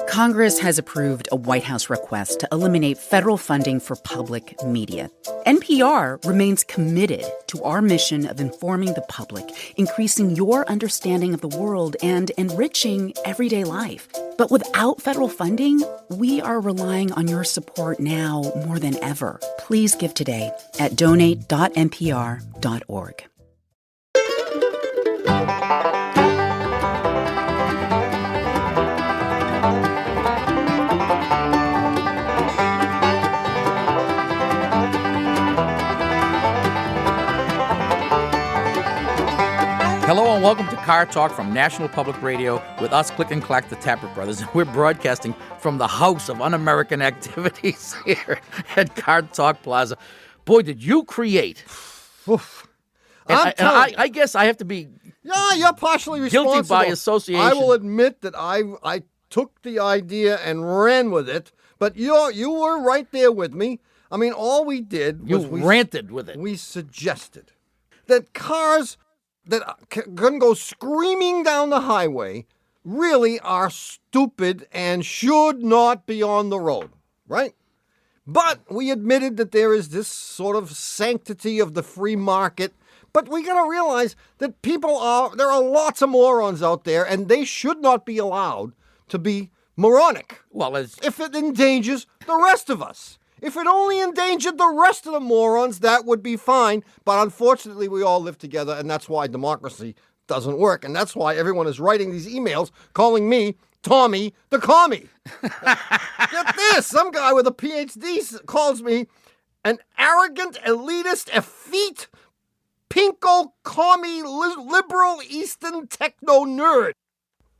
Congress has approved a White House request to eliminate federal funding for public media. NPR remains committed to our mission of informing the public, increasing your understanding of the world, and enriching everyday life. But without federal funding, we are relying on your support now more than ever. Please give today at donate.npr.org. Hello and welcome to Car Talk from National Public Radio with us, Click and Clack, the Tapper Brothers. We're broadcasting from the House of Un-American Activities here at Car Talk Plaza. Boy, did you create. I guess I have to be you're partially responsible. Guilty by association. I will admit that I took the idea and ran with it, but you were right there with me. I mean, all we did was we ranted with it. We suggested that cars that can go screaming down the highway really are stupid and should not be on the road, right? But we admitted that there is this sort of sanctity of the free market. But we got to realize that there are lots of morons out there, and they should not be allowed to be moronic. Well, if it endangers the rest of us. If it only endangered the rest of the morons, that would be fine. But unfortunately, we all live together, and that's why democracy doesn't work. And that's why everyone is writing these emails calling me Tommy the Commie. Get this. Some guy with a PhD calls me an arrogant, elitist, effete, pinko, commie, liberal, Eastern techno nerd.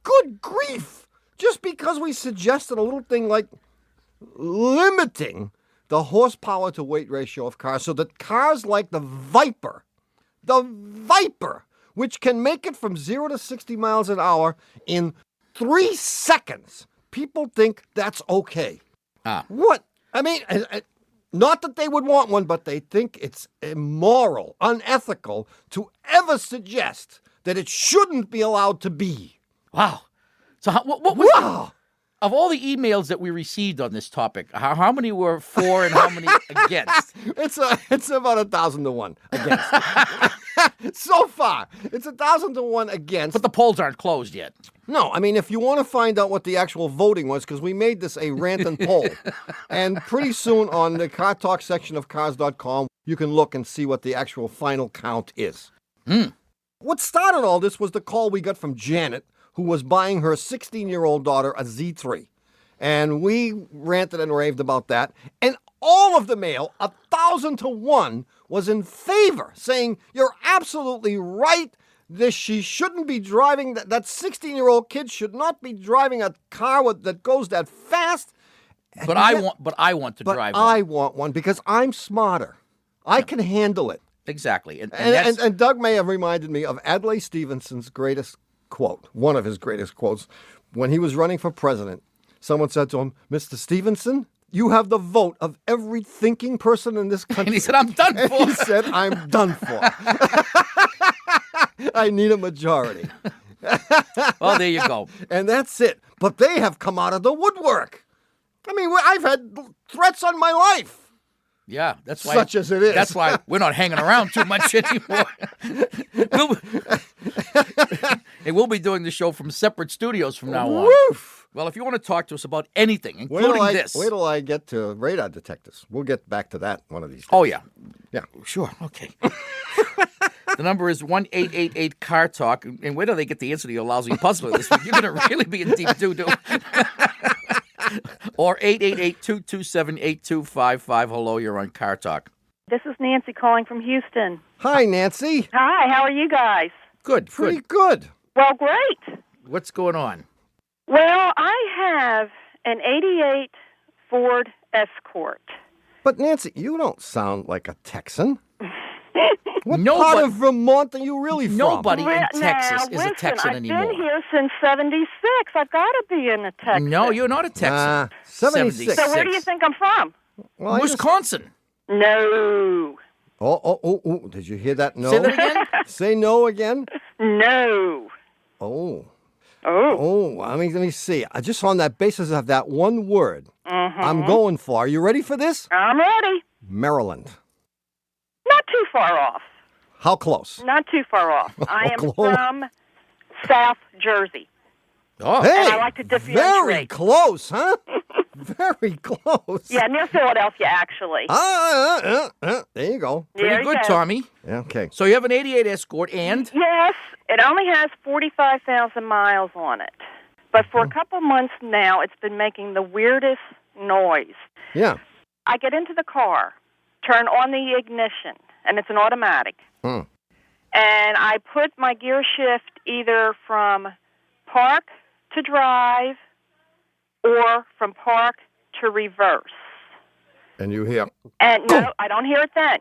Good grief. Just because we suggested a little thing like limiting the horsepower to weight ratio of cars so that cars like the Viper, which can make it from 0 to 60 miles an hour in 3 seconds, people think that's okay. What? I mean, not that they would want one, but they think it's immoral, unethical to ever suggest that it shouldn't be allowed to be. Wow. So what was of all the emails that we received on this topic, how many were for and how many against? It's about 1,000 to 1 against. So far, it's 1,000 to 1 against. But the polls aren't closed yet. No, I mean, if you want to find out what the actual voting was, because we made this a rant poll, and pretty soon on the Car Talk section of cars.com, you can look and see what the actual final count is. What started all this was the call we got from Janet, who was buying her 16-year-old daughter a Z3. And we ranted and raved about that. And all of the mail, 1,000 to 1, was in favor, saying, you're absolutely right. She shouldn't be driving, that 16-year-old kid should not be driving a car that goes that fast. But I want to drive one. I want one because I'm smarter. I can handle it. Exactly. And Doug may have reminded me of Adlai Stevenson's greatest quote, one of his greatest quotes. When he was running for president, someone said to him, Mr. Stevenson, you have the vote of every thinking person in this country. And he said, I'm done for. He said, I'm done for. I need a majority. Well, there you go. And that's it. But they have come out of the woodwork. I mean, I've had threats on my life. Yeah, that's why. Such as it is. That's why we're not hanging around too much anymore. We'll be doing the show from separate studios from now on. Woof. Well, if you want to talk to us about anything, including this. Wait till I get to radar detectors. We'll get back to that one of these days. Oh, yeah. Yeah. Sure. Okay. The number is 1-888-CAR-TALK. And where do they get the answer to your lousy puzzler this week? You're going to really be in deep doo-doo. Or 888-227-8255. Hello, you're on Car Talk. This is Nancy calling from Houston. Hi, Nancy. Hi, how are you guys? Good. Pretty good. Well, great. What's going on? Well, I have an 88 Ford Escort. But, Nancy, you don't sound like a Texan. What part of Vermont are you really from? Nobody in Texas is a Texan anymore. I've been here since 76. I've got to be in a Texan. No, you're not a Texan. 76. So where do you think I'm from? Well, Wisconsin. No. Oh, did you hear that no? Say that again? Say no again? No. Oh. Oh. Let me see. Just on that basis of that one word, I'm going for. Are you ready for this? I'm ready. Maryland. Not too far off. How close? Not too far off. I am from South Jersey. Oh, Hey, And I like to differentiate. very close, huh? Very close. Yeah, near Philadelphia, actually. There you go. There pretty you good, go. Tommy. Okay. So you have an 88 Escort and? Yes, it only has 45,000 miles on it. But for a couple months now, it's been making the weirdest noise. Yeah. I get into the car, turn on the ignition, and it's an automatic. And I put my gear shift either from park to drive or from park to reverse. And you hear. And no, I don't hear it then.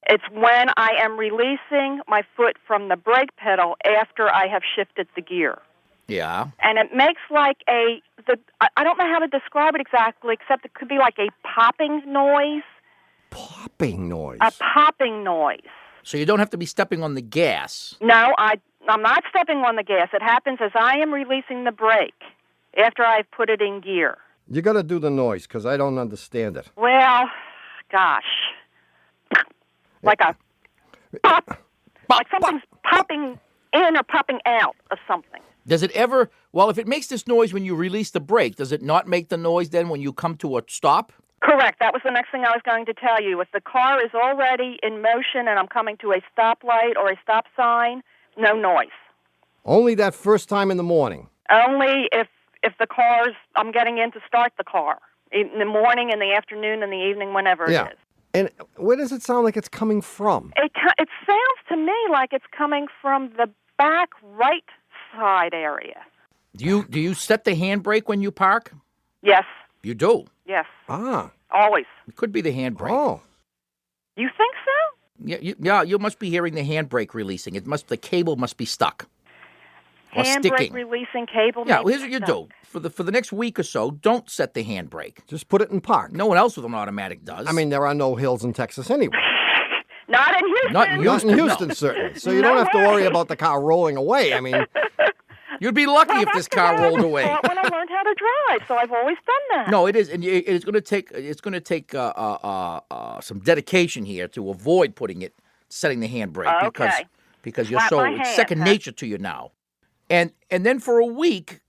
It's when I am releasing my foot from the brake pedal after I have shifted the gear. Yeah. And it makes like I don't know how to describe it exactly, except it could be like a popping noise. Popping noise. A popping noise. So you don't have to be stepping on the gas. No, I'm not stepping on the gas. It happens as I am releasing the brake after I've put it in gear. You got to do the noise because I don't understand it. Well, gosh. Like a pop. Like something's popping in or popping out of something. Does it ever, well, if it makes this noise when you release the brake, does it not make the noise then when you come to a stop? Correct. That was the next thing I was going to tell you. If the car is already in motion and I'm coming to a stoplight or a stop sign, no noise. Only that first time in the morning. Only if I'm getting in to start the car. In the morning, in the afternoon, in the evening, whenever it is. And where does it sound like it's coming from? It sounds to me like it's coming from the back right side area. Do you set the handbrake when you park? Yes. You do. Yes. Ah. Always. It could be the handbrake. Oh. You think so? Yeah, you must be hearing the handbrake releasing. The cable must be stuck. Or Handbrake sticking. releasing cable. Yeah, may well, here's be what you stuck. do. For the next week or so, don't set the handbrake. Just put it in park. No one else with an automatic does. I mean, there are no hills in Texas anyway. Not in Houston. Not in Not in no. Houston, certainly. So you don't have to worry about the car rolling away. I mean, You'd be lucky if this car rolled away. That's when I learned how to drive, so I've always done that. No, it is, and it's going to take some dedication here to avoid setting the handbrake Okay. because you're Slap my it's hand, second huh? nature to you now, and then for a week,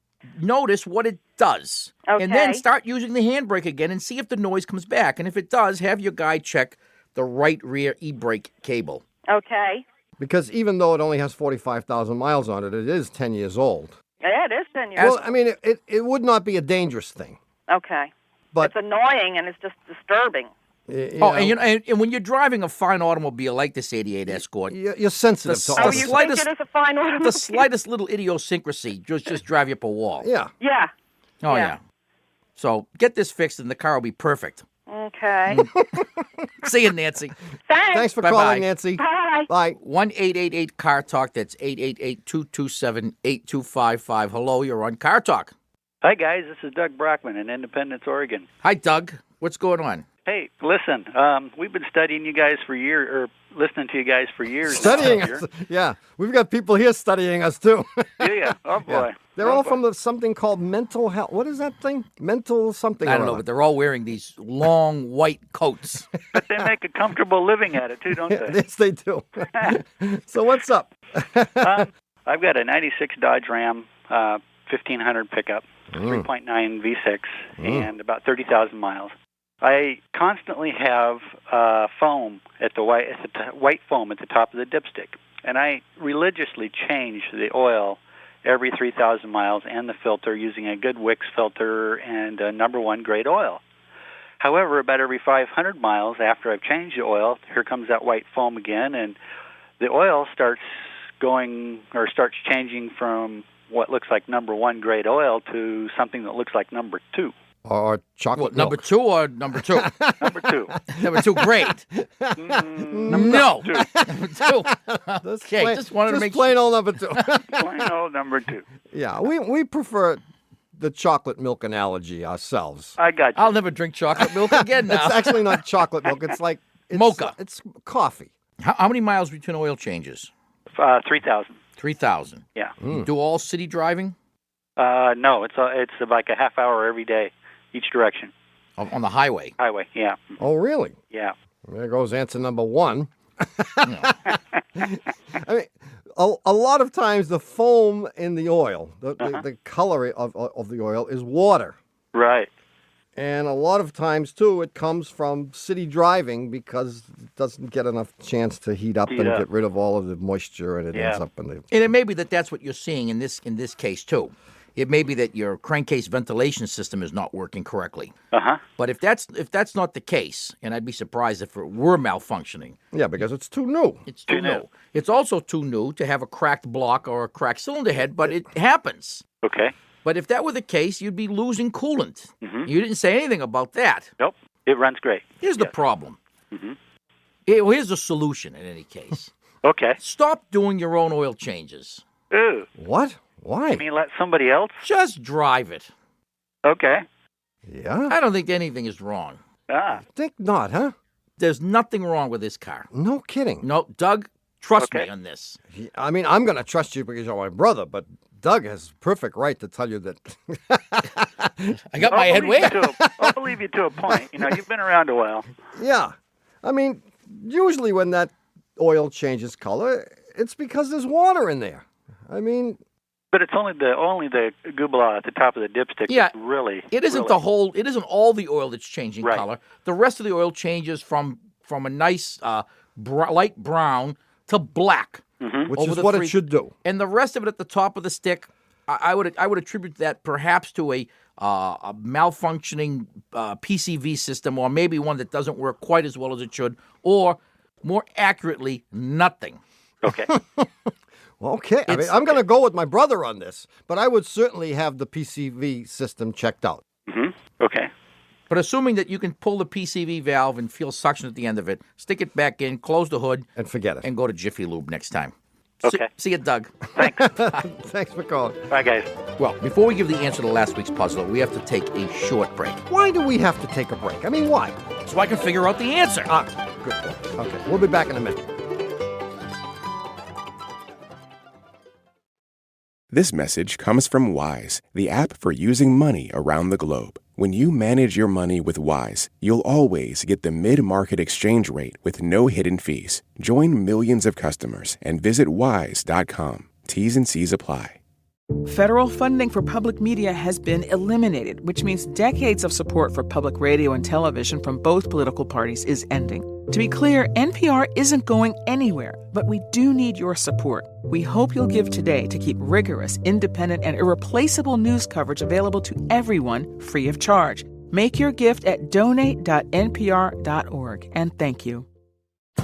notice what it does, and then Okay. start using the handbrake again and see if the noise comes back, and if it does, have your guy check the right rear e-brake cable. Okay. because even though it only has 45,000 miles on it, it is 10 years old. Yeah, it is 10 years. Well, I mean, it would not be a dangerous thing. Okay. But It's annoying and it's just disturbing. And when you're driving a fine automobile like this 88 Escort, you're sensitive to The all Oh, this. you slightest- think it is a fine automobile? the slightest little idiosyncrasy just drive you up a wall. Yeah. Yeah. Oh, Yeah. yeah. So get this fixed and the car will be perfect. Okay. See you, Nancy. Thanks for Bye-bye. calling, Nancy. Bye. Bye. 1-888-CAR-TALK. That's 888-227-8255. Hello, you're on Car Talk. Hi, guys. This is Doug Brockman in Independence, Oregon. Hi, Doug. What's going on? Hey, listen, we've been studying you guys for years, or listening to you guys for years. Studying now us. here. Yeah. We've got people here studying us, too. Yeah. Oh, boy. They're all from something called mental health. What is that thing? Mental something. I or don't know, other. but they're all wearing these long white coats. But they make a comfortable living at it, too, don't they? Yes, they do. So what's up? I've got a 96 Dodge Ram 1500 pickup, 3.9 V6, and about 30,000 miles. I constantly have foam at the white foam at the top of the dipstick, and I religiously change the oil every 3,000 miles and the filter using a good Wix filter and a #1 grade oil. However, about every 500 miles after I've changed the oil, here comes that white foam again, and the oil starts changing from what looks like #1 grade oil to something that looks like #2. Or chocolate What, number milk. 2 or number 2? #2. Number 2 grade. No. Number 2. Okay, just wanted to make plain old number 2. Plain old #2. Yeah, we prefer the chocolate milk analogy ourselves. I got you. I'll never drink chocolate milk again now. It's actually not chocolate milk. It's like Mocha. It's coffee. How many miles between oil changes? 3,000. $3,000. Yeah. You do all city driving? No, it's like a half hour every day, each direction. On the highway? Highway, yeah. Oh, really? Yeah. There goes answer number one. I mean, a lot of times the foam in the oil, the color of the oil is water. Right. And a lot of times, too, it comes from city driving because it doesn't get enough chance to heat up and get rid of all of the moisture, and it ends up in the... And it may be that's what you're seeing in this case, too. It may be that your crankcase ventilation system is not working correctly. Uh-huh. But if that's not the case, and I'd be surprised if it were malfunctioning. Yeah, because it's too new. It's too new. It's also too new to have a cracked block or a cracked cylinder head, but it happens. Okay. But if that were the case, you'd be losing coolant. Mm-hmm. You didn't say anything about that. Nope. It runs great. Here's the problem. Mm-hmm. Here's the solution, in any case. Okay. Stop doing your own oil changes. Ooh. What? Why? You mean let somebody else? Just drive it. Okay. Yeah? I don't think anything is wrong. Think not, huh? There's nothing wrong with this car. No kidding. No, Doug, trust me on this. I mean, I'm going to trust you because you're my brother, but Doug has perfect right to tell you that. I got my head way. I'll believe you to a point. You've been around a while. Yeah. I mean, usually when that oil changes color, it's because there's water in there. I mean... But it's only the goobla at the top of the dipstick. Yeah, really. It isn't the whole. It isn't all the oil that's changing color. The rest of the oil changes from a nice light brown to black, which is what it should do. And the rest of it at the top of the stick, I would attribute that perhaps to a malfunctioning PCV system, or maybe one that doesn't work quite as well as it should, or more accurately, nothing. Okay. Okay, I mean, I'm going to go with my brother on this, but I would certainly have the PCV system checked out. Mm-hmm. Okay. But assuming that you can pull the PCV valve and feel suction at the end of it, stick it back in, close the hood, and forget it. And go to Jiffy Lube next time. Okay. See you, Doug. Thanks. Thanks for calling. Bye, guys. Well, before we give the answer to last week's puzzle, we have to take a short break. Why do we have to take a break? I mean, why? So I can figure out the answer. Good. Okay, we'll be back in a minute. This message comes from Wise, the app for using money around the globe. When you manage your money with Wise, you'll always get the mid-market exchange rate with no hidden fees. Join millions of customers and visit wise.com. T's and C's apply. Federal funding for public media has been eliminated, which means decades of support for public radio and television from both political parties is ending. To be clear, NPR isn't going anywhere, but we do need your support. We hope you'll give today to keep rigorous, independent, and irreplaceable news coverage available to everyone free of charge. Make your gift at donate.npr.org, and thank you.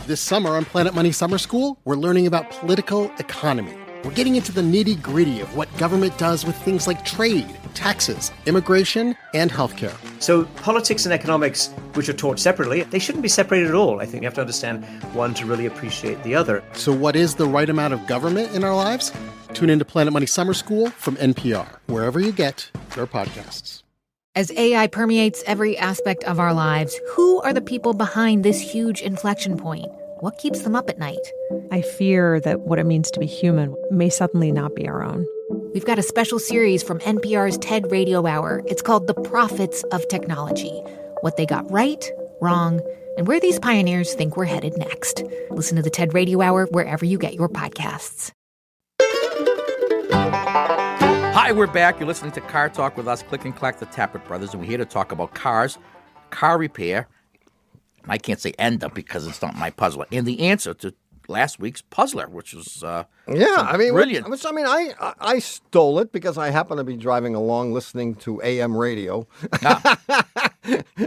This summer on Planet Money Summer School, we're learning about political economy. We're getting into the nitty-gritty of what government does with things like trade, taxes, immigration, and healthcare. So politics and economics, which are taught separately, they shouldn't be separated at all. I think you have to understand one to really appreciate the other. So what is the right amount of government in our lives? Tune into Planet Money Summer School from NPR, wherever you get your podcasts. As AI permeates every aspect of our lives, who are the people behind this huge inflection point? What keeps them up at night? I fear that what it means to be human may suddenly not be our own. We've got a special series from NPR's TED Radio Hour. It's called The Prophets of Technology. What they got right, wrong, and where these pioneers think we're headed next. Listen to the TED Radio Hour wherever you get your podcasts. Hi, we're back. You're listening to Car Talk with us, Click and Clack, the Tappert Brothers, and we're here to talk about cars, car repair. I can't say end up because it's not my puzzler. And the answer to last week's puzzler, which was brilliant. I stole it because I happen to be driving along listening to AM radio.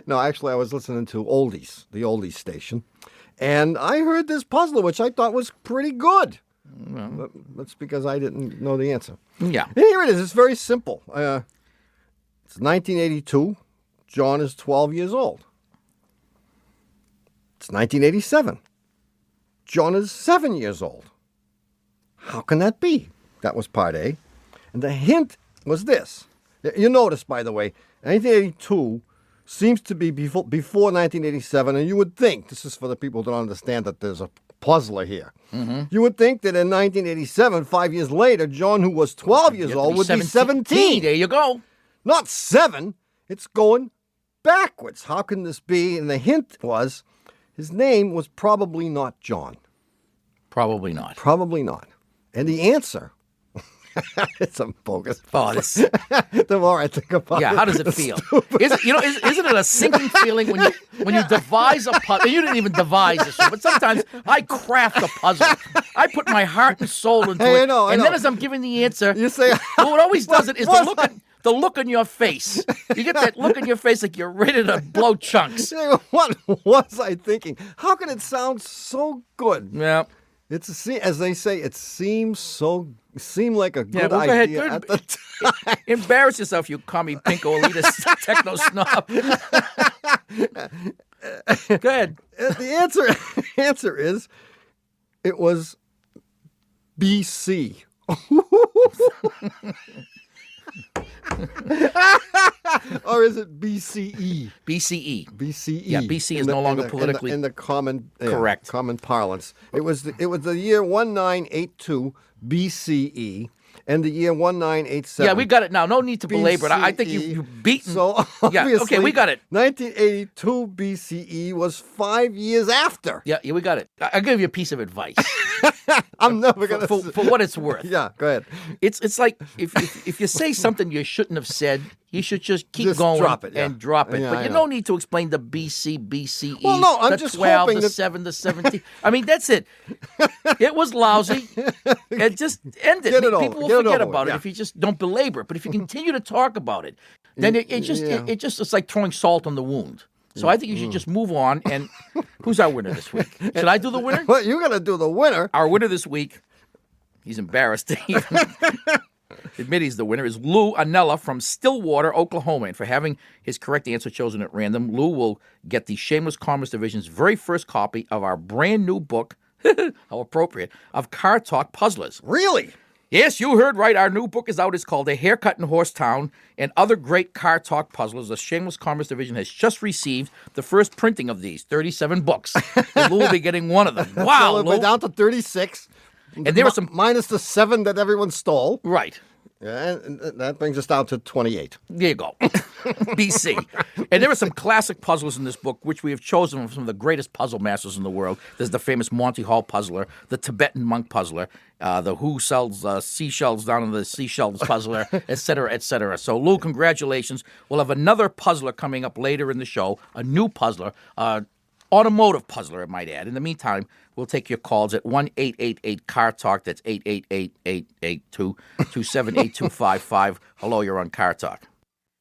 No, actually, I was listening to Oldies, the Oldies station. And I heard this puzzler, which I thought was pretty good. But that's because I didn't know the answer. Yeah. And here it is. It's very simple. It's 1982. John is 12 years old. It's 1987. John is 7 years old. How can that be? That was part A. And the hint was this. You notice, by the way, 1982 seems to be before 1987, and you would think, this is for the people who don't understand that there's a puzzler here. You would think that in 1987, 5 years later, John, who was 12 years old, would be 17. There you go. Not 7. It's going backwards. How can this be? And the hint was his name was probably not John. Probably not. Probably not. And the answer, it's a bogus. Oh, this, the more I think about it. yeah, how does it feel? Isn't it a sinking feeling when you devise a puzzle? You didn't even devise this one, but sometimes I craft a puzzle. I put my heart and soul into it. I know. And then as I'm giving the answer, You say, what always does it is the look on your face. You get that look on your face like you're ready to blow chunks. What was I thinking? How can it sound so good? Yeah. As they say, it seemed like a good well, go ahead. idea at the time. Embarrass yourself, you commie pinko elitist techno snob. Go ahead. The answer is it was BC. Or is it BCE? BCE. BCE. Yeah, BC is no longer politically in the common correct. Common parlance. It was the year 1982 BCE and the year 1987. Yeah, we got it now. No need to belabor it. I think you've beaten. So yeah, okay, we got it. 1982 BCE was 5 years after. Yeah, we got it. I'll give you a piece of advice. I'm never gonna for what it's worth. Yeah, go ahead. It's like if you say something you shouldn't have said, you should just keep going drop it, and drop it. Yeah, but you no need to explain the BC, BCE, well, no, I'm the just 12, hoping the that... 7, the 17. I mean, that's it. It was lousy. And just end it. People will forget about it if you just don't belabor it. But if you continue to talk about it, then it's like throwing salt on the wound. So I think you should just move on. And who's our winner this week? Should I do the winner? Well, you're going to do the winner. Our winner this week, he's embarrassed to even admit he's the winner, is Lou Anella from Stillwater, Oklahoma. And for having his correct answer chosen at random, Lou will get the Shameless Commerce Division's very first copy of our brand new book, how appropriate, of Car Talk Puzzlers. Really? Yes, you heard right. Our new book is out. It's called A Haircut in Horsetown and Other Great Car Talk Puzzlers. The Shameless Commerce Division has just received the first printing of these, 37 books. And Lou will be getting one of them. Wow, so we're down to 36. And there were some... Minus the 7 that everyone stole. Right. Yeah, and that brings us down to 28. There you go. BC. And there are some classic puzzlers in this book, which we have chosen from some of the greatest puzzle masters in the world. There's the famous Monty Hall puzzler, the Tibetan monk puzzler, the Who sells seashells down in the seashells puzzler, et cetera, et cetera. So, Lou, congratulations. We'll have another puzzler coming up later in the show, a new puzzler, automotive puzzler, I might add. In the meantime, we'll take your calls at 1-888-CAR-TALK. That's 888-882-278255. Hello, you're on Car Talk.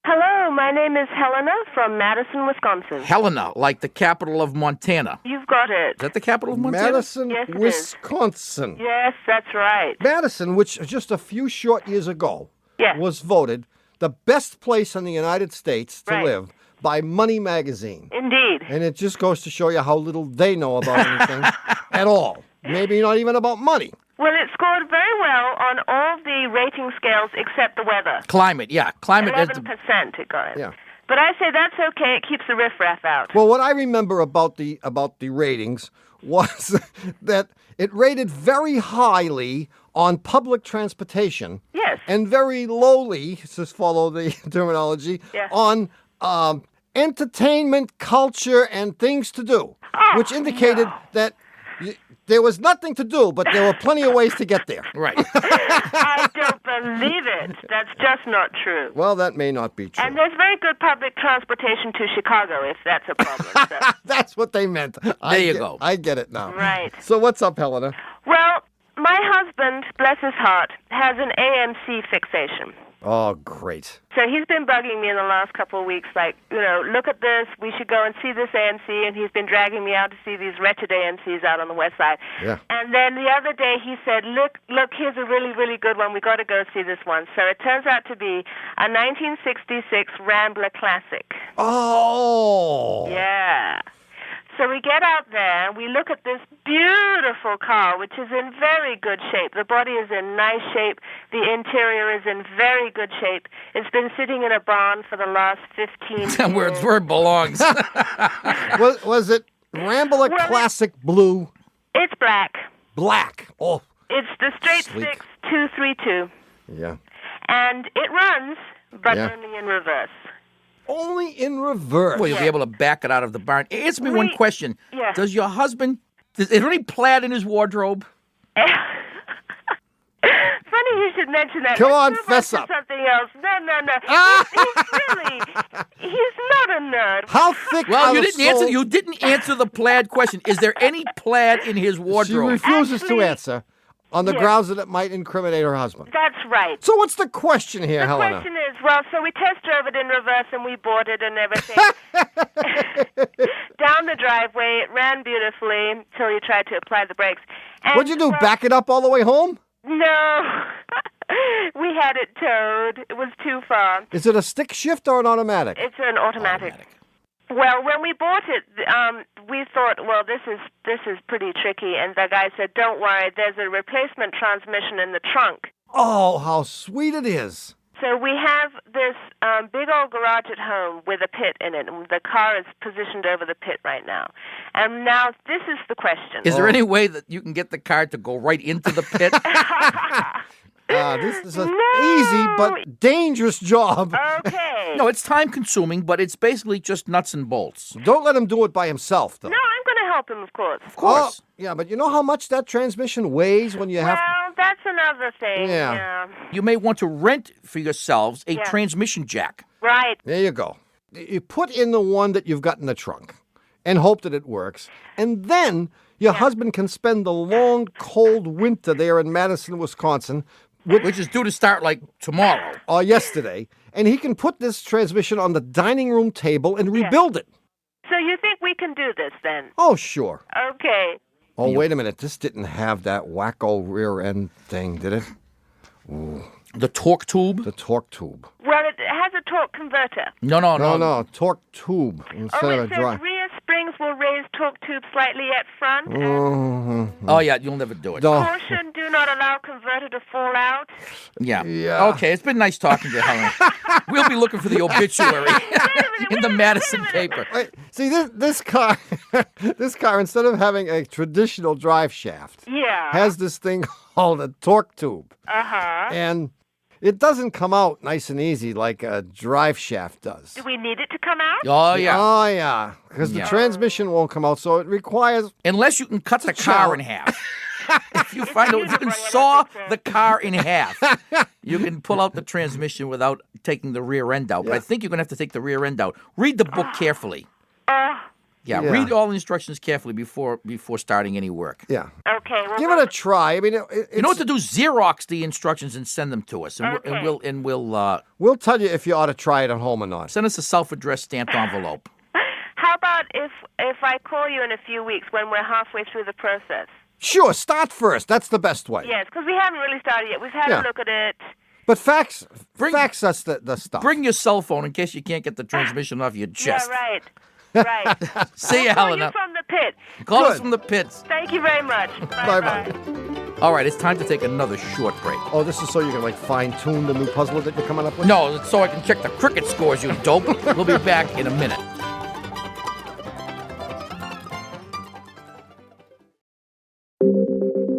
Hello, my name is Helena from Madison, Wisconsin. Helena, like the capital of Montana. You've got it. Is that the capital of Montana? Madison, Yes, it Wisconsin. is. Yes, that's right. Madison, which just a few short years ago was voted the best place in the United States to live by Money Magazine. Indeed. And it just goes to show you how little they know about anything at all. Maybe not even about money. Well, it scored very well on all the rating scales except the weather. Climate, yeah. Climate. 11% it got it. Yeah. But I say that's okay. It keeps the riffraff out. Well, what I remember about the ratings was that it rated very highly on public transportation. Yes. And very lowly, just follow the terminology, on entertainment, culture, and things to do, which indicated that there was nothing to do, but there were plenty of ways to get there. Right. I don't believe it. That's just not true. Well, that may not be true. And there's very good public transportation to Chicago, if that's a problem. So. That's what they meant. There you go. I get it now. Right. So what's up, Helena? Well, my husband, bless his heart, has an AMC fixation. Oh, great. So he's been bugging me in the last couple of weeks, like, look at this, we should go and see this AMC, and he's been dragging me out to see these wretched AMCs out on the west side. Yeah. And then the other day he said, look, here's a really, really good one, we got to go see this one. So it turns out to be a 1966 Rambler Classic. Oh! Yeah. So we get out there, we look at this beautiful car, which is in very good shape. The body is in nice shape. The interior is in very good shape. It's been sitting in a barn for the last 15 years. Where it belongs. Was it Rambler Classic Blue? It's black. Black. Oh. It's the straight Sleek. six 232. Yeah. And it runs, but Yeah. only in reverse. Only in reverse. Well, you'll be able to back it out of the barn. Answer me one question. Yeah. Does your husband, is there any plaid in his wardrobe? Funny you should mention that. Come on, Let's move fess to up. something else. No. He's not a nerd. How thick Well, are you the didn't answer. soles? You didn't answer the plaid question. Is there any plaid in his She wardrobe? refuses to Actually- answer on the Yeah. grounds that it might incriminate her husband. That's right. So what's the question here, The Helena? question is, well, so we test drove it in reverse and we bought it and everything. Down the driveway, it ran beautifully until you tried to apply the brakes. And, What'd you do, well, back it up all the way home? No. We had it towed. It was too far. Is it a stick shift or an automatic? It's an automatic. Well, when we bought it, we thought, well, this is pretty tricky. And the guy said, don't worry, there's a replacement transmission in the trunk. Oh, how sweet it is. So we have this big old garage at home with a pit in it. And the car is positioned over the pit right now. And now this is the question. Is there any way that you can get the car to go right into the pit? This is an easy but dangerous job. Okay. No, it's time consuming, but it's basically just nuts and bolts. Don't let him do it by himself, though. No, I'm going to help him, of course. Of course. Oh, yeah, but you know how much that transmission weighs when you have to... Well, that's another thing. Yeah. You may want to rent for yourselves a Yeah. transmission jack. Right. There you go. You put in the one that you've got in the trunk and hope that it works. And then your husband can spend the long, cold winter there in Madison, Wisconsin, which is due to start like tomorrow. Or yesterday. And he can put this transmission on the dining room table and rebuild it. So you think we can do this then? Oh, sure. Okay. Oh, wait a minute. This didn't have that wacko rear end thing, did it? Ooh. The torque tube? The torque tube. Well, it has a torque converter. No. Torque tube instead of a It says drive. rear springs will raise torque tube slightly at front. Oh, yeah, you'll never do it. Caution, do not allow converter to fall out. Yeah. Yeah. Okay, it's been nice talking to you, Helen. We'll be looking for the obituary in the Madison paper. Wait, see, this car, instead of having a traditional drive shaft, has this thing called a torque tube. Uh-huh. And it doesn't come out nice and easy like a drive shaft does. Do we need it to come out? Oh, yeah. Oh, yeah. Because the transmission won't come out, so it requires... Unless you can cut the car in half. If you find out you can saw the car in half, you can pull out the transmission without taking the rear end out. But I think you're going to have to take the rear end out. Read the book carefully. Yeah, read all the instructions carefully before starting any work. Yeah. Okay. Well, Give it a try. I mean, you know what to do? Xerox the instructions and send them to us, and we'll tell you if you ought to try it at home or not. Send us a self-addressed stamped envelope. How about if I call you in a few weeks when we're halfway through the process? Sure, start first. That's the best way. Yes, because we haven't really started yet. We've had a look at it. But fax us the stuff. Bring your cell phone in case you can't get the transmission off your chest. Yeah, right. Right. See you, I'll call Helena. you from the pit. Call us from the pits. Thank you very much. Bye-bye. All right, it's time to take another short break. Oh, this is so you can, fine-tune the new puzzler that you're coming up with? No, it's so I can check the cricket scores, you dope. We'll be back in a minute.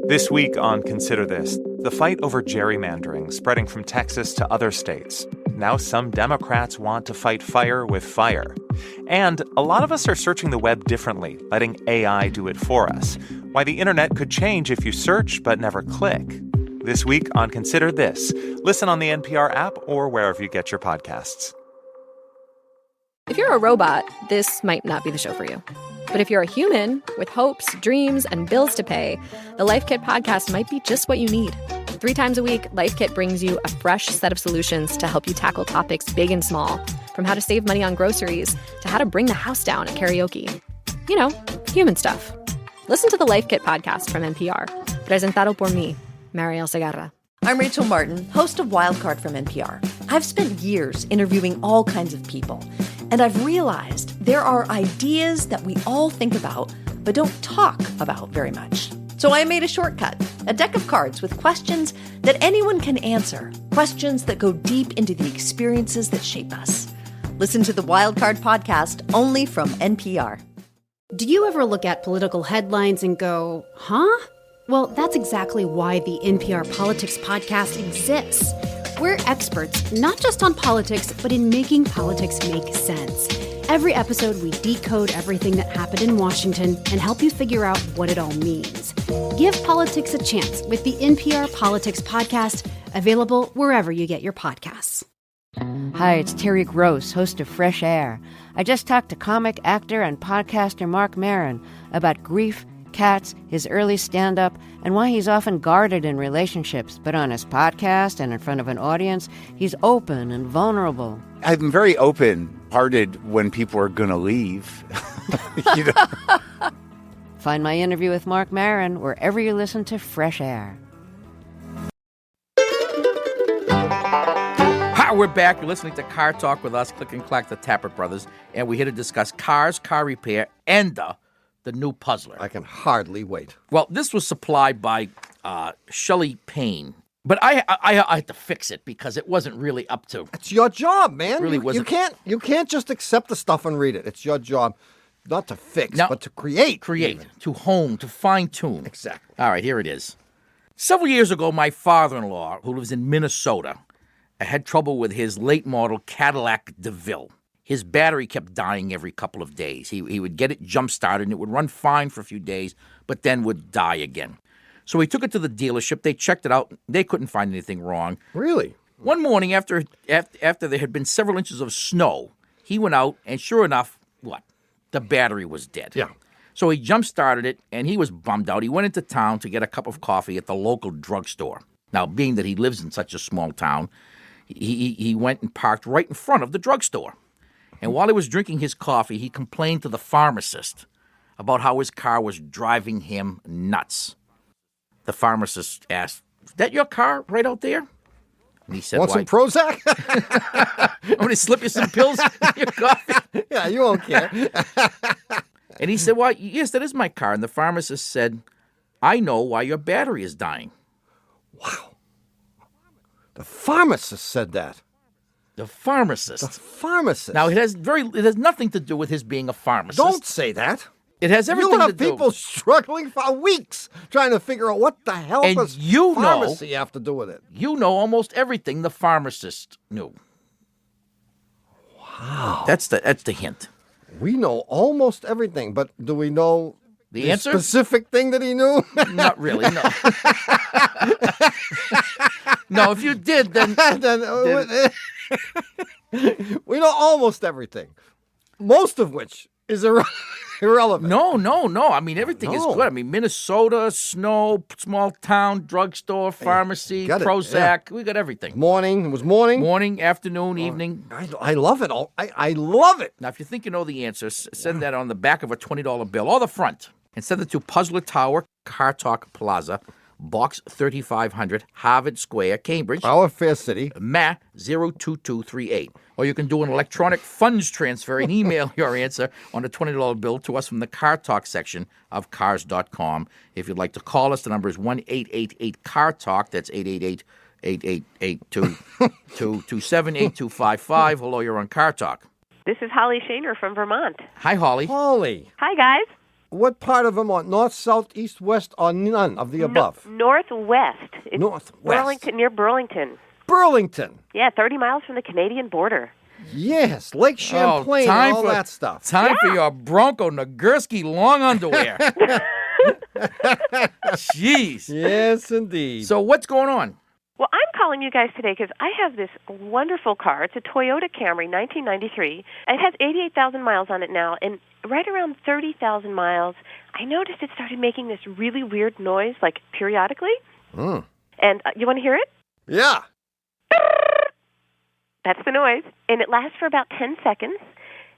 This week on Consider This, the fight over gerrymandering spreading from Texas to other states. Now some Democrats want to fight fire with fire. And a lot of us are searching the web differently, letting AI do it for us. Why the internet could change if you search but never click. This week on Consider This. Listen on the NPR app or wherever you get your podcasts. If you're a robot, this might not be the show for you. But if you're a human with hopes, dreams, and bills to pay, the Life Kit podcast might be just what you need. 3 times a week, Life Kit brings you a fresh set of solutions to help you tackle topics big and small, from how to save money on groceries to how to bring the house down at karaoke. You know, human stuff. Listen to the Life Kit podcast from NPR, presentado por mí, Mariel Segarra. I'm Rachel Martin, host of Wildcard from NPR. I've spent years interviewing all kinds of people, and I've realized there are ideas that we all think about but don't talk about very much. So I made a shortcut, a deck of cards with questions that anyone can answer, questions that go deep into the experiences that shape us. Listen to the Wildcard podcast only from NPR. Do you ever look at political headlines and go, huh? Well, that's exactly why the NPR Politics Podcast exists. We're experts, not just on politics, but in making politics make sense. Every episode, we decode everything that happened in Washington and help you figure out what it all means. Give politics a chance with the NPR Politics Podcast, available wherever you get your podcasts. Hi, it's Terry Gross, host of Fresh Air. I just talked to comic, actor, and podcaster Mark Maron about grief, cats, his early stand-up, and why he's often guarded in relationships. But on his podcast and in front of an audience, he's open and vulnerable. I'm very open-hearted when people are going to leave. You know? Find my interview with Mark Maron wherever you listen to Fresh Air. Hi, we're back. You're listening to Car Talk with us, Click and Clack, the Tapper Brothers, and we're here to discuss cars, car repair, and the new Puzzler. I can hardly wait. Well, this was supplied by Shelley Payne, but I had to fix it because it wasn't really up to. It's your job, man. Really you can't just accept the stuff and read it. It's your job not to fix, but to create. To hone, to fine-tune. Exactly. All right, here it is. Several years ago, my father-in-law, who lives in Minnesota, had trouble with his late-model Cadillac DeVille. His battery kept dying every couple of days. He would get it jump-started, and it would run fine for a few days, but then would die again. So he took it to the dealership. They checked it out. They couldn't find anything wrong. Really? One morning, after there had been several inches of snow, he went out, and sure enough, what? The battery was dead. Yeah. So he jump-started it, and he was bummed out. He went into town to get a cup of coffee at the local drugstore. Now, being that he lives in such a small town, he went and parked right in front of the drugstore. And while he was drinking his coffee, he complained to the pharmacist about how his car was driving him nuts. The pharmacist asked, "Is that your car right out there?" And he said, "Want some Prozac? I'm going to slip you some pills in your coffee." Yeah, you won't care. And he said, "Well, yes, that is my car." And the pharmacist said, "I know why your battery is dying." Wow. The pharmacist said that. The pharmacist. The pharmacist. Now, it has nothing to do with his being a pharmacist. Don't say that. It has everything You'll to do. have people struggling for weeks trying to figure out what the hell does pharmacy have to do with it. You know almost everything the pharmacist knew. Wow. That's the hint. We know almost everything, but do we know the answer? Specific thing that he knew? Not really, no. No, if you did, then we know almost everything, most of which is irrelevant. No. I mean, everything is good. I mean, Minnesota, snow, small town, drugstore, pharmacy, Prozac. Yeah. We got everything. Morning. It was morning. Morning, afternoon, evening. I love it all. I love it. Now, if you think you know the answer, send that on the back of a $20 bill or the front and send it to Puzzler Tower, Car Talk Plaza, Box 3500, Harvard Square, Cambridge. Our fair city. MA 02238. Or you can do an electronic funds transfer and email your answer on a $20 bill to us from the Car Talk section of cars.com. If you'd like to call us, the number is 1-888-CAR-TALK. That's 888-227-8255. Hello, you're on Car Talk. This is Holly Shaner from Vermont. Hi, Holly. Holly. Hi, guys. What part of Vermont? North, south, east, west, or none of the above? Northwest. It's Northwest. Burlington, near Burlington. Burlington. Yeah, 30 miles from the Canadian border. Yes, Lake Champlain and all that stuff. Time for your Bronco Nagurski long underwear. Jeez. Yes, indeed. So what's going on? Well, I'm calling you guys today because I have this wonderful car. It's a Toyota Camry, 1993. It has 88,000 miles on it now, and right around 30,000 miles, I noticed it started making this really weird noise, like periodically. Mm. And you want to hear it? Yeah. That's the noise. And it lasts for about 10 seconds.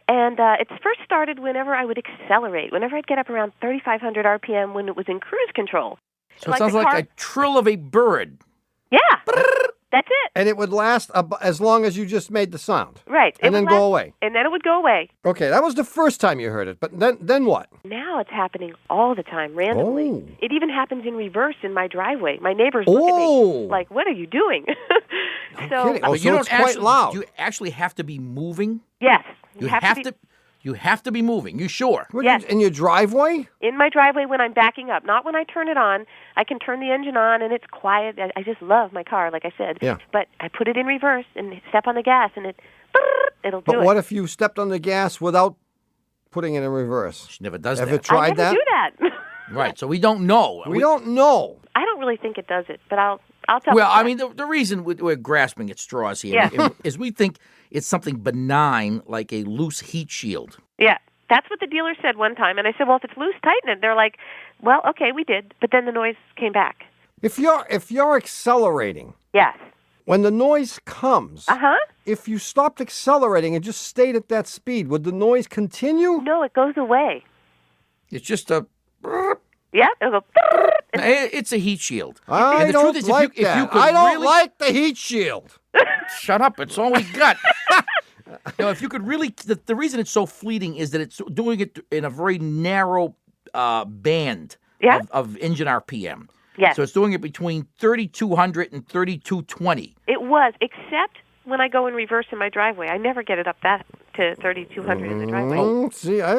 And it first started whenever I would accelerate, whenever I'd get up around 3,500 RPM when it was in cruise control. So it sounds like a trill of a bird. Yeah, that's it. And it would last as long as you just made the sound. Right. And then go away. And then it would go away. Okay, that was the first time you heard it. But then what? Now it's happening all the time, randomly. Oh. It even happens in reverse in my driveway. My neighbors look at me like, what are you doing? Kidding. But so it's quite loud. Do you actually have to be moving? Yes. You have to. You have to be moving. You sure? Yes. In your driveway? In my driveway when I'm backing up, not when I turn it on. I can turn the engine on, and it's quiet. I just love my car, like I said. Yeah. But I put it in reverse and step on the gas, and it'll do it. But what if you stepped on the gas without putting it in reverse? She never does Ever that. tried I never do that. Right, so we don't know. We don't know. I don't really think it does it, but I'll tell Well, you I that. mean, the reason we're grasping at straws here Yeah. is we think it's something benign like a loose heat shield. Yeah, that's what the dealer said one time. And I said, well, if it's loose, tighten it. They're like, well, okay, we did. But then the noise came back. If you're accelerating, Yes. when the noise comes, Uh-huh. if you stopped accelerating and just stayed at that speed, would the noise continue? No, it goes away. It's just a... Yeah, it'll go... It's a heat shield. I And the don't truth is, like if you that. could I don't really... like the heat shield. Shut up. It's all we got. If you could really... The reason it's so fleeting is that it's doing it in a very narrow band of engine RPM. Yes. So it's doing it between 3,200 and 3,220. It was, except when I go in reverse in my driveway. I never get it up that to 3,200 in the driveway. See, I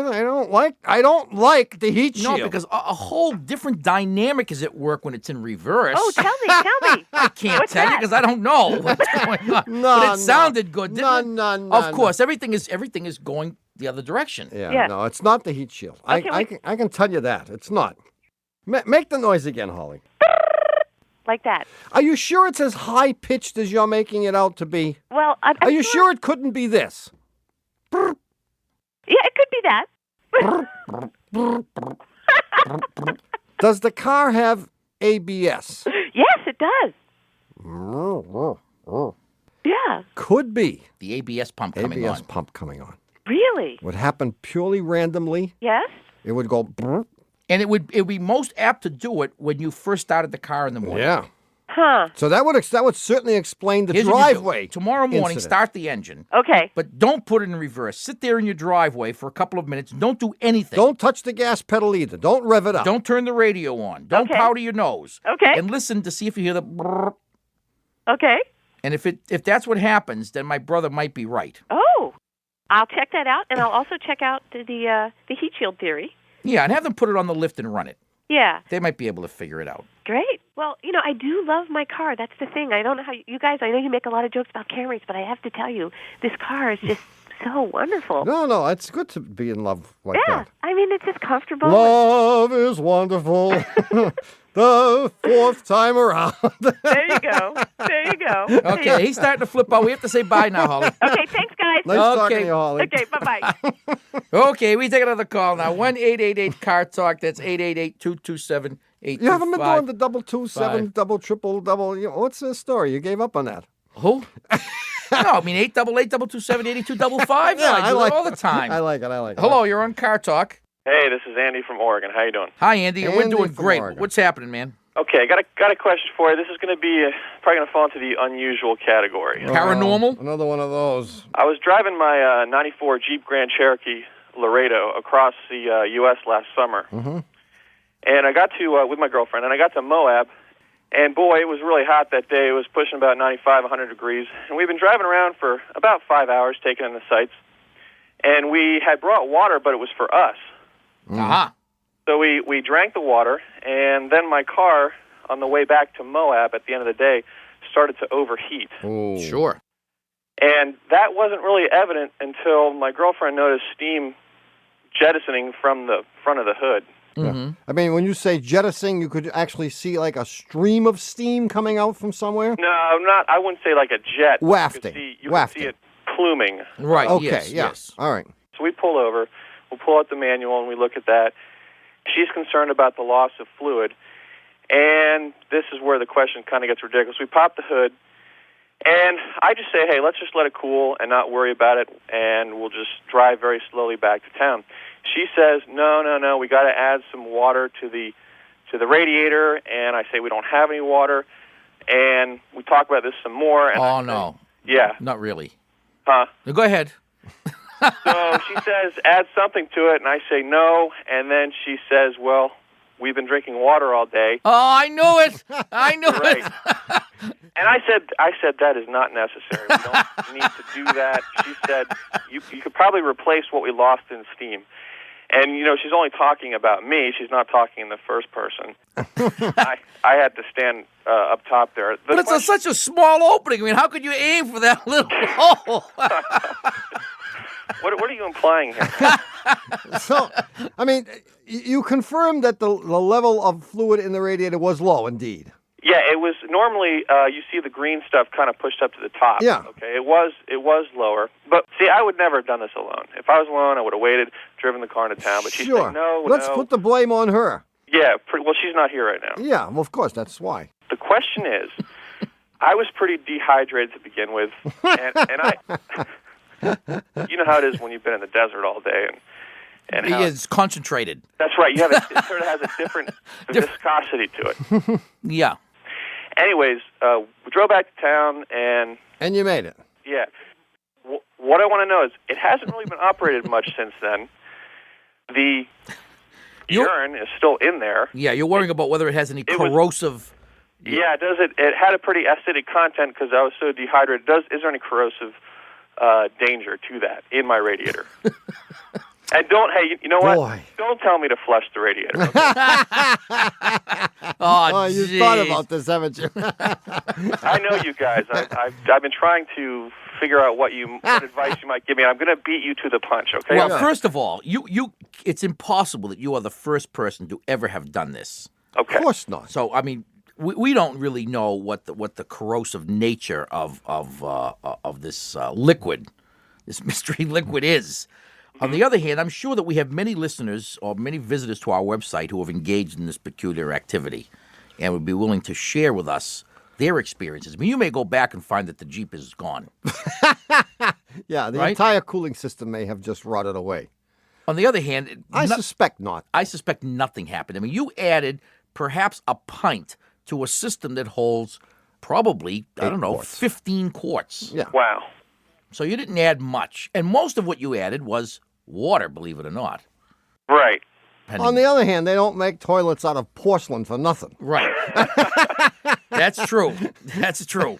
don't like the heat shield. No, because a whole different dynamic is at work when it's in reverse. Oh, tell me. I can't What's tell you that? because I don't know what's going on. But it sounded good, didn't it? Of course, everything is going the other direction. Yeah, no, it's not the heat shield. Okay, I can tell you that. It's not. Make the noise again, Holly. Like that. Are you sure it's as high-pitched as you're making it out to be? Well, I'm Are you sure it couldn't be this? Yeah, it could be that. Does the car have ABS? Yes, it does. Yeah. Could be. The ABS pump coming ABS on. pump coming on. Really? Would happen purely randomly. Yes. It would go. Brr. And it would be most apt to do it when you first started the car in the morning. Yeah. Huh. So that would certainly explain the Here's what you do. driveway. Tomorrow morning, incident. start the engine. Okay. But don't put it in reverse. Sit there in your driveway for a couple of minutes. Don't do anything. Don't touch the gas pedal either. Don't rev it up. Don't turn the radio on. Don't Okay. powder your nose. Okay. And listen to see if you hear the brrr. Okay. And if that's what happens, then my brother might be right. Oh. I'll check that out, and I'll also check out the heat shield theory. Yeah, and have them put it on the lift and run it. Yeah. They might be able to figure it out. Great. Well, I do love my car. That's the thing. I don't know how you guys, I know you make a lot of jokes about Camrys, but I have to tell you, this car is just so wonderful. No, it's good to be in love like Yeah. that. I mean, it's just comfortable. Love is wonderful. The fourth time around. There you go. There you go. Okay, he's starting to flip out. We have to say bye now, Holly. Okay, thanks, guys. Nice talking to you, Holly. Okay, bye-bye. Okay, we take another call now. 1-888-CAR-TALK. That's 888-227-8255. You haven't been going to 227, double, triple, double. What's the story? You gave up on that. Who? No, I mean 888-227-8255. Yeah, I do like it all the time. I like it. Hello, you're on Car Talk. Hey, this is Andy from Oregon. How you doing? Hi, Andy. We're Andy doing from great. Oregon. What's happening, man? Okay, got a question for you. This is going to be probably going to fall into the unusual category. Paranormal? Another one of those. I was driving my 94 Jeep Grand Cherokee Laredo across the U.S. last summer, Mm-hmm. and I got to with my girlfriend, and I got to Moab, and boy, it was really hot that day. It was pushing about 95, 100 degrees, and we've been driving around for about 5 hours, taking in the sights, and we had brought water, but it was for us. Uh-huh. So we drank the water, and then my car, on the way back to Moab at the end of the day, started to overheat. Oh. Sure. And that wasn't really evident until my girlfriend noticed steam jettisoning from the front of the hood. Mm-hmm. I mean, when you say jettisoning, you could actually see like a stream of steam coming out from somewhere? No, I wouldn't say like a jet. Wafting. You could see it pluming. Right, Okay, yes. All right. So we pull over, we'll pull out the manual, and we look at that. She's concerned about the loss of fluid, and this is where the question kind of gets ridiculous. We pop the hood, and I just say, hey, let's just let it cool and not worry about it, and we'll just drive very slowly back to town. She says, no, we got to add some water to the radiator, and I say we don't have any water, and we talk about this some more. And Oh, no. Yeah. Not really. Huh? No, go ahead. So she says, add something to it, and I say no, and then she says, well, we've been drinking water all day. Oh, I knew it. I knew it. And I said that is not necessary. We don't need to do that. She said you could probably replace what we lost in steam. And, she's only talking about me. She's not talking in the first person. I had to stand up top there. But it's such a small opening. I mean, how could you aim for that little hole? What are you implying here? So, I mean, you confirmed that the level of fluid in the radiator was low, indeed. Yeah, it was normally you see the green stuff kind of pushed up to the top. Yeah. Okay, it was lower. But see, I would never have done this alone. If I was alone, I would have waited, driven the car into town. But she said no. Let's put the blame on her. Yeah. Well, she's not here right now. Yeah. Well, of course, that's why. The question is, I was pretty dehydrated to begin with, and I, you know how it is when you've been in the desert all day and how it's concentrated. That's right. It sort of has a different viscosity to it. Yeah. Anyways, we drove back to town, and you made it. Yeah. What I want to know is, it hasn't really been operated much since then. The urine is still in there. Yeah, you're worrying about whether it has any corrosive. Yeah, does it? It had a pretty acidic content because I was so dehydrated. Is there any corrosive danger to that in my radiator? And you know what? Boy. Don't tell me to flush the radiator. Okay? Oh, you thought about this, haven't you? I know you guys. I've been trying to figure out what advice you might give me. And I'm going to beat you to the punch. Okay. Well, first of all, it's impossible that you are the first person to ever have done this. Okay. Of course not. So, I mean, we don't really know what the corrosive nature of this liquid, this mystery liquid is. On the other hand, I'm sure that we have many listeners or many visitors to our website who have engaged in this peculiar activity and would be willing to share with us their experiences. I mean, you may go back and find that the Jeep is gone. Yeah, the entire cooling system may have just rotted away. On the other hand, I suspect not. I suspect nothing happened. I mean, you added perhaps a pint to a system that holds probably, 15 quarts. Yeah. Wow. So you didn't add much. And most of what you added was water, believe it or not. Right. On the other hand, they don't make toilets out of porcelain for nothing. Right. That's true. That's true.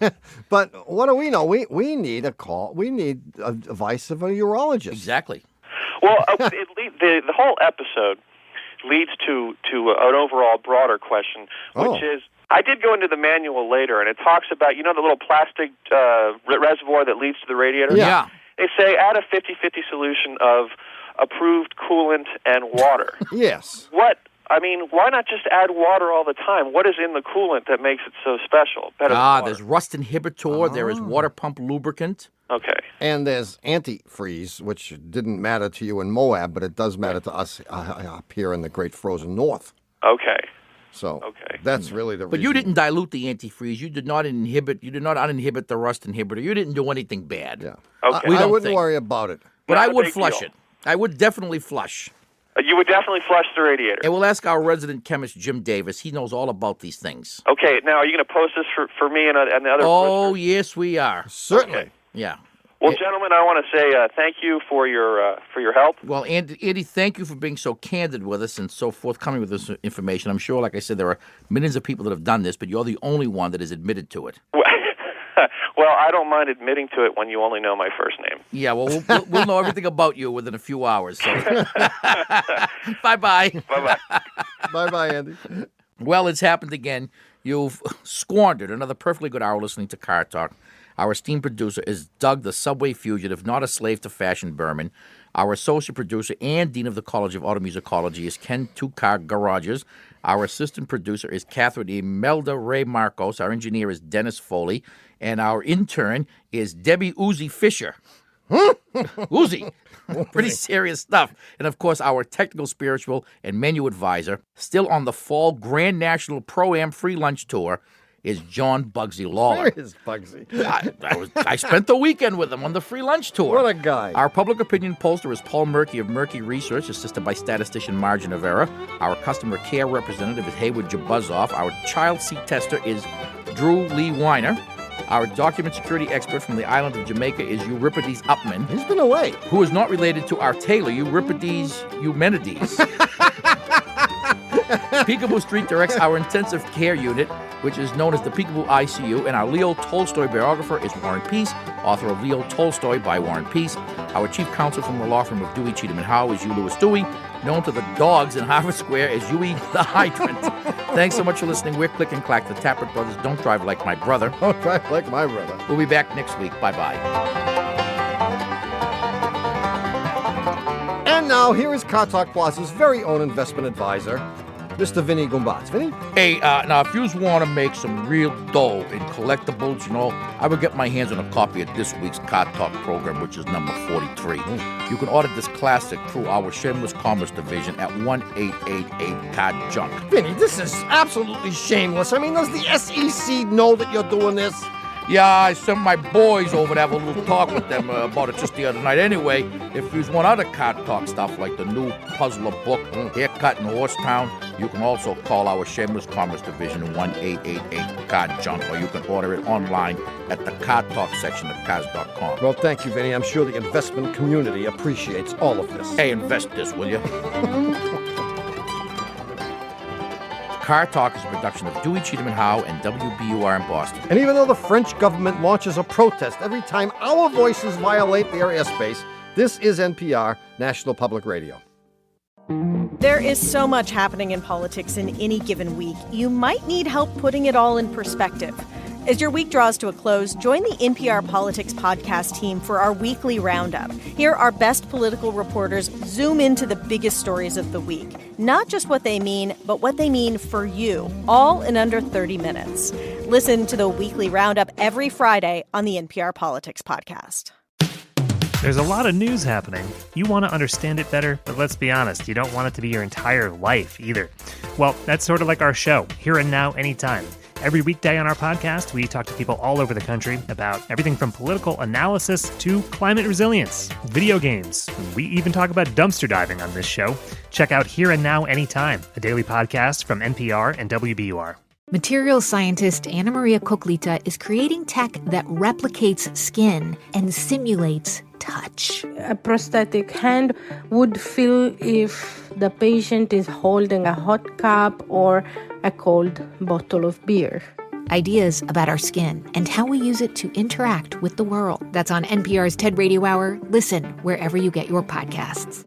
But what do we know? We need a call. We need advice of a urologist. Exactly. Well, the whole episode leads to an overall broader question, which is, I did go into the manual later, and it talks about, the little plastic reservoir that leads to the radiator? Yeah. They say add a 50-50 solution of approved coolant and water. Yes. Why not just add water all the time? What is in the coolant that makes it so special? Better than water? There's rust inhibitor. There is water pump lubricant. Okay. And there's antifreeze, which didn't matter to you in Moab, but it does matter to us up here in the Great Frozen North. Okay. So that's really the reason. But you didn't dilute the antifreeze. You did not uninhibit the rust inhibitor. You didn't do anything bad. Yeah. Okay. I wouldn't worry about it. But I would flush it. I would definitely flush. You would definitely flush the radiator. And we'll ask our resident chemist, Jim Davis. He knows all about these things. Okay. Now, are you going to post this for me and the other Oh, listeners? yes, we are. Certainly. Okay. Yeah. Well, gentlemen, I want to say thank you for your help. Well, Andy, thank you for being so candid with us and so forthcoming with this information. I'm sure, like I said, there are millions of people that have done this, but you're the only one that has admitted to it. Well, I don't mind admitting to it when you only know my first name. Yeah, well, we'll know everything about you within a few hours. So. Bye-bye. Bye-bye. Bye-bye, Andy. Well, it's happened again. You've squandered another perfectly good hour listening to Car Talk. Our esteemed producer is Doug, the subway fugitive, not a slave to fashion Berman. Our associate producer and dean of the College of Automusicology is Ken Two-Car Garages. Our assistant producer is Catherine Imelda Ray Marcos. Our engineer is Dennis Foley. And our intern is Debbie Uzi Fisher. Uzi. Pretty serious stuff. And, of course, our technical, spiritual, and menu advisor, still on the fall Grand National Pro-Am Free Lunch Tour, is John Bugsy Lawler. Where is Bugsy? I spent the weekend with him on the free lunch tour. What a guy. Our public opinion pollster is Paul Murky of Murky Research, assisted by statistician Margin of Error. Our customer care representative is Haywood Jabuzzoff. Our child seat tester is Drew Lee Weiner. Our document security expert from the island of Jamaica is Euripides Upman. He's been away. Who is not related to our tailor, Euripides Eumenides. Peekaboo Street directs our intensive care unit, which is known as the Peekaboo ICU, and our Leo Tolstoy biographer is Warren Peace, author of Leo Tolstoy by Warren Peace. Our chief counsel from the law firm of Dewey, Cheatham & Howe is Hugh Lewis Dewey, known to the dogs in Harvard Square as Huey the Hydrant. Thanks so much for listening. We're Click and Clack, the Tappert Brothers. Don't drive like my brother. Don't drive like my brother. We'll be back next week. Bye-bye. And now, here is Car Talk Plaza's very own investment advisor, Mr. Vinny Gumbaz. Vinny? Hey, now, if you want to make some real dough in collectibles, I would get my hands on a copy of this week's Car Talk program, which is number 43. You can order this classic through our Shameless Commerce division at 1-888-CAR-JUNK. Vinny, this is absolutely shameless. I mean, does the SEC know that you're doing this? Yeah, I sent my boys over to have a little talk with them about it just the other night. Anyway, if you want other Car Talk stuff like the new Puzzler book, Haircut in Horsetown, you can also call our Shameless Commerce division at 1-888-CAR-JUNK, or you can order it online at the Car Talk section of cars.com. Well, thank you, Vinny. I'm sure the investment community appreciates all of this. Hey, invest this, will you? Car Talk is a production of Dewey, Cheatham & Howe and WBUR in Boston. And even though the French government launches a protest every time our voices violate their airspace, this is NPR, National Public Radio. There is so much happening in politics in any given week. You might need help putting it all in perspective. As your week draws to a close, join the NPR Politics podcast team for our weekly roundup. Here, our best political reporters zoom into the biggest stories of the week. Not just what they mean, but what they mean for you, all in under 30 minutes. Listen to the weekly roundup every Friday on the NPR Politics podcast. There's a lot of news happening. You want to understand it better, but let's be honest, you don't want it to be your entire life either. Well, that's sort of like our show, Here and Now, Anytime. Every weekday on our podcast, we talk to people all over the country about everything from political analysis to climate resilience, video games. We even talk about dumpster diving on this show. Check out Here and Now Anytime, a daily podcast from NPR and WBUR. Materials scientist Anna Maria Koklita is creating tech that replicates skin and simulates touch. A prosthetic hand would feel if the patient is holding a hot cup or a cold bottle of beer. Ideas about our skin and how we use it to interact with the world. That's on NPR's TED Radio Hour. Listen wherever you get your podcasts.